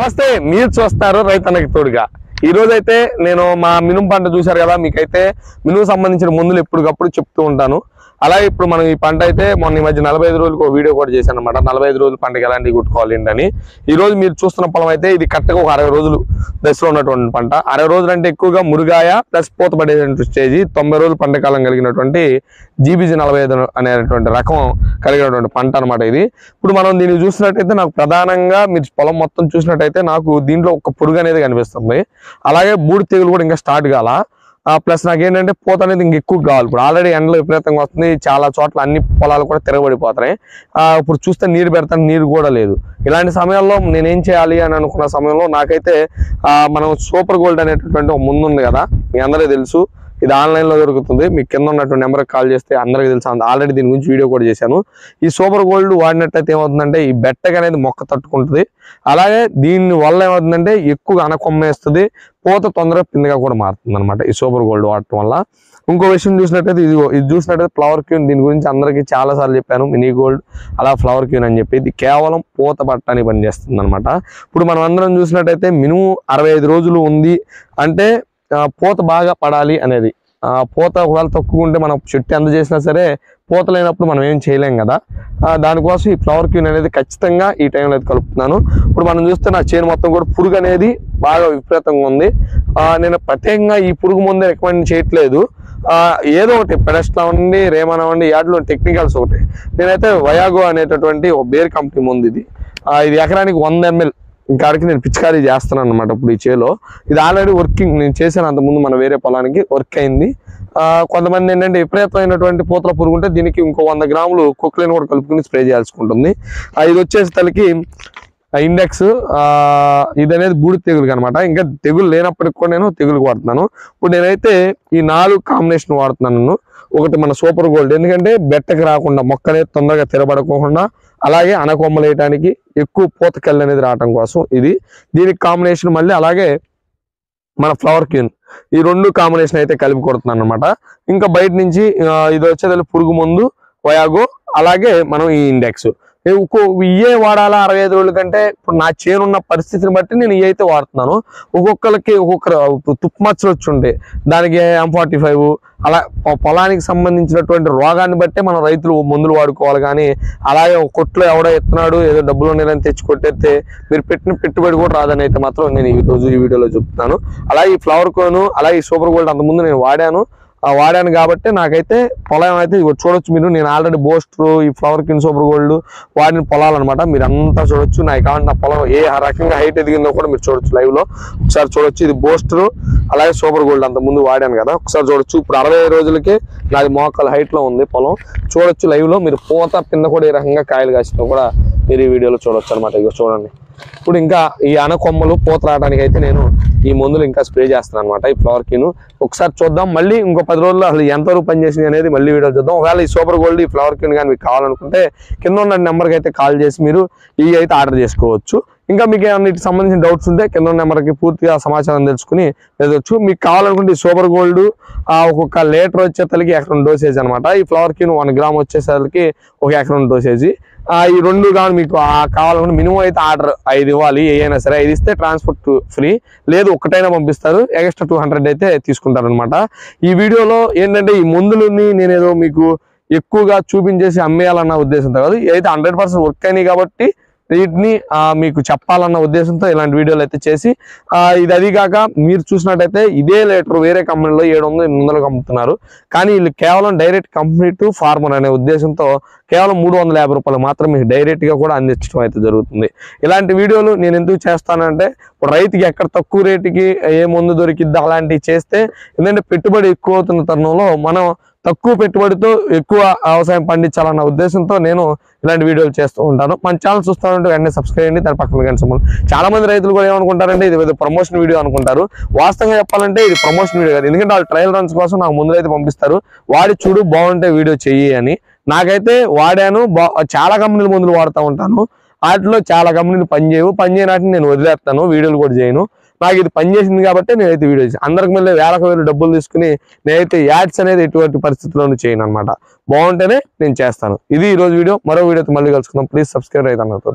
నమస్తే, మీరు చూస్తారు రైతన్నకి తోడుగా. ఈ రోజైతే నేను మా మినుము పంట చూశారు కదా, మీకైతే మినుము సంబంధించిన మందులు ఎప్పటికప్పుడు చెప్తూ ఉంటాను. అలాగే ఇప్పుడు మనం ఈ పంట అయితే మొన్న ఈ మధ్య 45 రోజులకు వీడియో కూడా చేశాను అనమాట. 45 రోజుల పంటకి ఎలాంటివి కొట్టుకోవాలి ఏంటని. ఈ రోజు మీరు చూస్తున్న పొలం అయితే ఇది కరెక్ట్గా ఒక 60 రోజులు దశలో ఉన్నటువంటి పంట. 60 రోజులు అంటే ఎక్కువగా మురుగాయ ప్లస్ పూత పడేటువంటి స్టేజ్. 90 రోజుల పంట కాలం కలిగినటువంటి జీబీజీ 45 అనేటువంటి రకం కలిగినటువంటి పంట అనమాట ఇది. ఇప్పుడు మనం దీన్ని చూసినట్టయితే నాకు ప్రధానంగా మీరు పొలం మొత్తం చూసినట్టయితే నాకు దీంట్లో ఒక పురుగు అనేది కనిపిస్తుంది. అలాగే బూడి తెగులు కూడా ఇంకా స్టార్ట్ కాల. ప్లస్ నాకేంటంటే పూత అనేది ఇంక ఎక్కువ కావాలి. ఇప్పుడు ఆల్రెడీ ఎండలు విపరీతంగా వస్తుంది, చాలా చోట్ల అన్ని పొలాలు కూడా తిరగబడిపోతున్నాయి. ఇప్పుడు చూస్తే నీరు పెడతాను, నీరు కూడా లేదు. ఇలాంటి సమయాల్లో నేనేం చేయాలి అని అనుకున్న సమయంలో నాకైతే మనం సూపర్ గోల్డ్ అనేటటువంటి ఒక ముందు ఉంది కదా, మీ అందరికీ తెలుసు. ఇది ఆన్లైన్లో దొరుకుతుంది. మీకు కింద ఉన్నటువంటి నెంబర్కి కాల్ చేస్తే అందరికీ తెలుసు. ఆల్రెడీ దీని గురించి వీడియో కూడా చేశాను. ఈ సూపర్ గోల్డ్ వాడినట్టయితే ఏమవుతుందంటే ఈ బెట్టగా అనేది మొక్క తట్టుకుంటుంది. అలాగే దీని వల్ల ఏమవుతుందంటే ఎక్కువగా అనకొమ్మేస్తుంది, పూత తొందరగా పిందగా కూడా మారుతుంది అనమాట ఈ సూపర్ గోల్డ్ వాడటం వల్ల. ఇంకో విషయం చూసినట్టయితే ఇది చూసినట్టయితే ఫ్లవర్ క్యూన్. దీని గురించి అందరికీ చాలాసార్లు చెప్పాను, మినీ గోల్డ్ అలా ఫ్లవర్ క్యూన్ అని చెప్పి. ఇది కేవలం పూత పట్టడానికి పనిచేస్తుంది అనమాట. ఇప్పుడు మనం అందరం చూసినట్టయితే మినిమం 65 రోజులు ఉంది అంటే పూత బాగా పడాలి అనేది. పూత ఒకవేళ తక్కువ ఉంటే మనం చెట్టు ఎంత చేసినా సరే పూత లేనప్పుడు మనం ఏం చేయలేం కదా. దానికోసం ఈ ఫ్లవర్ క్యూన్ అనేది ఖచ్చితంగా ఈ టైంలో అయితే కలుపుతున్నాను. ఇప్పుడు మనం చూస్తే నా చేను మొత్తం కూడా పురుగు అనేది బాగా విపరీతంగా ఉంది. నేను ప్రత్యేకంగా ఈ పురుగు ముందే రికమెండ్ చేయట్లేదు. ఏదో ఒకటి పెడస్ట్ అవ్వండి, రేమన్ అవ్వండి, యాడ్లో టెక్నికల్స్ ఒకటి. నేనైతే వయాగో అనేటటువంటి ఒక బేర్ కంపెనీ ముందు ఇది ఎకరానికి 100 ml ఇంకాడికి నేను పిచికారీ చేస్తున్నాను అనమాట. ఇప్పుడు ఈ చేలో ఇది ఆల్రెడీ వర్కింగ్ నేను చేశాను. అంతకుముందు మన వేరే పొలానికి వర్క్ అయింది. కొంతమంది ఏంటంటే విపరీతమైనటువంటి పూతల పురుగు ఉంటే దీనికి ఇంకో 100 గ్రాములు కుక్లైన్ కూడా కలుపుకుని స్ప్రే చేయాల్సి ఉంటుంది. ఇది వచ్చేసి తలకి ఇండెక్స్. ఇది అనేది బూడి తెగులు అనమాట. ఇంకా తెగులు లేనప్పటికి కూడా నేను తెగులు వాడుతున్నాను. ఇప్పుడు నేనైతే ఈ 4 కాంబినేషన్ వాడుతున్నాను. ఒకటి మన సూపర్ గోల్డ్, ఎందుకంటే బెట్టకి రాకుండా మొక్క అనేది తొందరగా తిరబడకోకుండా, అలాగే అనకొమ్మలు వేయడానికి ఎక్కువ పూతకల్లి అనేది రావడం కోసం ఇది. దీనికి కాంబినేషన్ మళ్ళీ అలాగే మన ఫ్లవర్ క్యూన్, ఈ 2 కాంబినేషన్ అయితే కలిపి కొడుతున్నాను అనమాట. ఇంకా బయట నుంచి ఇది వచ్చేది పురుగు మందు వయాగో, అలాగే మనం ఈ ఇండెక్స్. ఇవే వాడాలా 65 రోజుల కంటే. ఇప్పుడు నా చేనున్న పరిస్థితిని బట్టి నేను ఇవి అయితే వాడుతున్నాను. ఒక్కొక్కరికి ఒక్కొక్కరు తుప్పు వచ్చి ఉంటాయి, దానికి M45 అలా పొలానికి సంబంధించినటువంటి రోగాన్ని బట్టే మనం రైతులు మందులు వాడుకోవాలి. కానీ అలాగే కొట్లో ఎవడో ఎత్తున్నాడు ఏదో డబ్బులు నీళ్ళని తెచ్చి కొట్టేస్తే మీరు పెట్టిన పెట్టుబడి కూడా రాదని అయితే మాత్రం నేను ఈరోజు ఈ వీడియోలో చెప్తున్నాను. అలాగే ఈ ఫ్లవర్ కోను, అలాగే ఈ సూపర్ గోల్డ్ అంతకుముందు నేను వాడాను కాబట్టి నాకైతే పొలం అయితే చూడొచ్చు మీరు. నేను ఆల్రెడీ బోస్టర్, ఈ ఫ్లవర్ క్యూన్, సూపర్ గోల్డ్ వాడిన పొలాలు అనమాట. మీరు అంతా చూడొచ్చు. నాకు కావాలి నా పొలం ఏ రకంగా హైట్ ఎదిగిందో కూడా మీరు చూడొచ్చు లైవ్ లో. ఒకసారి చూడొచ్చు. ఇది బోస్టర్ అలాగే సూపర్ గోల్డ్ అంత ముందు వాడాను కదా, ఒకసారి చూడొచ్చు. ఇప్పుడు 60 రోజులకే నాది మోకాల హైట్ లో ఉంది పొలం. చూడొచ్చు లైవ్ లో. మీరు పూత కింద కూడా ఏ రకంగా కాయలు కాసినా కూడా మీరు ఈ వీడియోలో చూడొచ్చు అనమాట. ఇక చూడండి. ఇప్పుడు ఇంకా ఈ అనకొమ్మలు పూత రావడానికి అయితే నేను ఈ మందులు ఇంకా స్ప్రే చేస్తాను అనమాట, ఈ ఫ్లవర్ క్యూన్. ఒకసారి చూద్దాం. మళ్ళీ ఇంకో 10 రోజుల్లో అసలు ఎంతవరకు పనిచేసింది అనేది మళ్ళీ వీడియో చూద్దాం. ఒకవేళ ఈ సూపర్ గోల్డ్, ఈ ఫ్లవర్ క్యూన్ కానీ మీకు కావాలనుకుంటే కింద ఉన్న నెంబర్కి అయితే కాల్ చేసి మీరు ఇవి అయితే ఆర్డర్ చేసుకోవచ్చు. ఇంకా మీకు ఏమన్నా వీటికి సంబంధించిన డౌట్స్ ఉంటే కింద ఉన్న నెంబర్కి పూర్తిగా సమాచారం తెలుసుకుని వెళ్ళొచ్చు. మీకు కావాలనుకుంటే ఈ సూపర్ గోల్డ్ ఒక్కొక్క లీటర్ వచ్చేసరికి ఎకరం డోసేజ్ అనమాట. ఈ ఫ్లవర్ క్యూన్ 1 గ్రామ్ వచ్చేసరికి ఒక ఎకరం డోసేజ్. ఈ 2 కానీ మీకు కావాలనుకుంటే మినిమం అయితే ఆర్డర్ 5 ఇవ్వాలి. ఏదైనా సరే 5 ఇస్తే ట్రాన్స్పోర్ట్ ఫ్రీ, లేదు ఒక్కటైనా పంపిస్తారు. ఎక్స్ట్రా 200 అయితే తీసుకుంటారు అనమాట. ఈ వీడియోలో ఏంటంటే ఈ మందులని నేనేదో మీకు ఎక్కువగా చూపించేసి అమ్మేయాలన్న ఉద్దేశంతో కాదు. అయితే 100% వర్క్ అయినాయి కాబట్టి వీటిని మీకు చెప్పాలన్న ఉద్దేశంతో ఇలాంటి వీడియోలు అయితే చేసి ఇది అది కాక మీరు చూసినట్టయితే ఇదే లీటర్ వేరే కంపెనీలో 700-800 అమ్ముతున్నారు. కానీ వీళ్ళు కేవలం డైరెక్ట్ కంపెనీ టు ఫార్మర్ అనే ఉద్దేశంతో కేవలం 350 రూపాయలు మాత్రం మీకు డైరెక్ట్ గా కూడా అందించడం అయితే జరుగుతుంది. ఇలాంటి వీడియోలు నేను ఎందుకు చేస్తానంటే ఇప్పుడు రైతుకి ఎక్కడ తక్కువ రేటుకి ఏ మందు దొరికిద్ది అలాంటివి చేస్తే, ఎందుకంటే పెట్టుబడి ఎక్కువ అవుతున్న తరుణంలో మనం తక్కువ పెట్టుబడితో ఎక్కువ వ్యవసాయం పండించాలన్న ఉద్దేశంతో నేను ఇలాంటి వీడియోలు చేస్తూ ఉంటాను. మన ఛానల్ చూస్తానంటే వెంటనే సబ్స్క్రైబ్ చేయండి, దాని పక్కన గంట. చాలా మంది రైతులు కూడా ఏమనుకుంటారంటే ఇది ప్రమోషన్ వీడియో అనుకుంటారు. వాస్తవంగా చెప్పాలంటే ఇది ప్రమోషన్ వీడియో కాదు. ఎందుకంటే వాళ్ళు ట్రయల్ రన్స్ కోసం నాకు ముందు అయితే పంపిస్తారు, వాడి చూడు బాగుంటే వీడియో చెయ్యి అని. నాకైతే వాడాను, చాలా కంపెనీల మందులు వాడుతూ ఉంటాను. వాటిలో చాలా కంపెనీలు పనిచేయనాటిని నేను వదిలేస్తాను, వీడియోలు కూడా చేయను. నాకు ఇది పనిచేసింది కాబట్టి నేనైతే వీడియో చేసాను. అందరికి మళ్ళీ వేలకు వేలు డబ్బులు తీసుకుని నేనైతే యాడ్స్ అనేది ఎటువంటి పరిస్థితుల్లోనూ చేయను అనమాట. బాగుంటేనే నేను చేస్తాను. ఇది ఈరోజు వీడియో. మరో వీడియోతో మళ్ళీ కలుసుకుందాం. Please subscribe రైతన్నతో.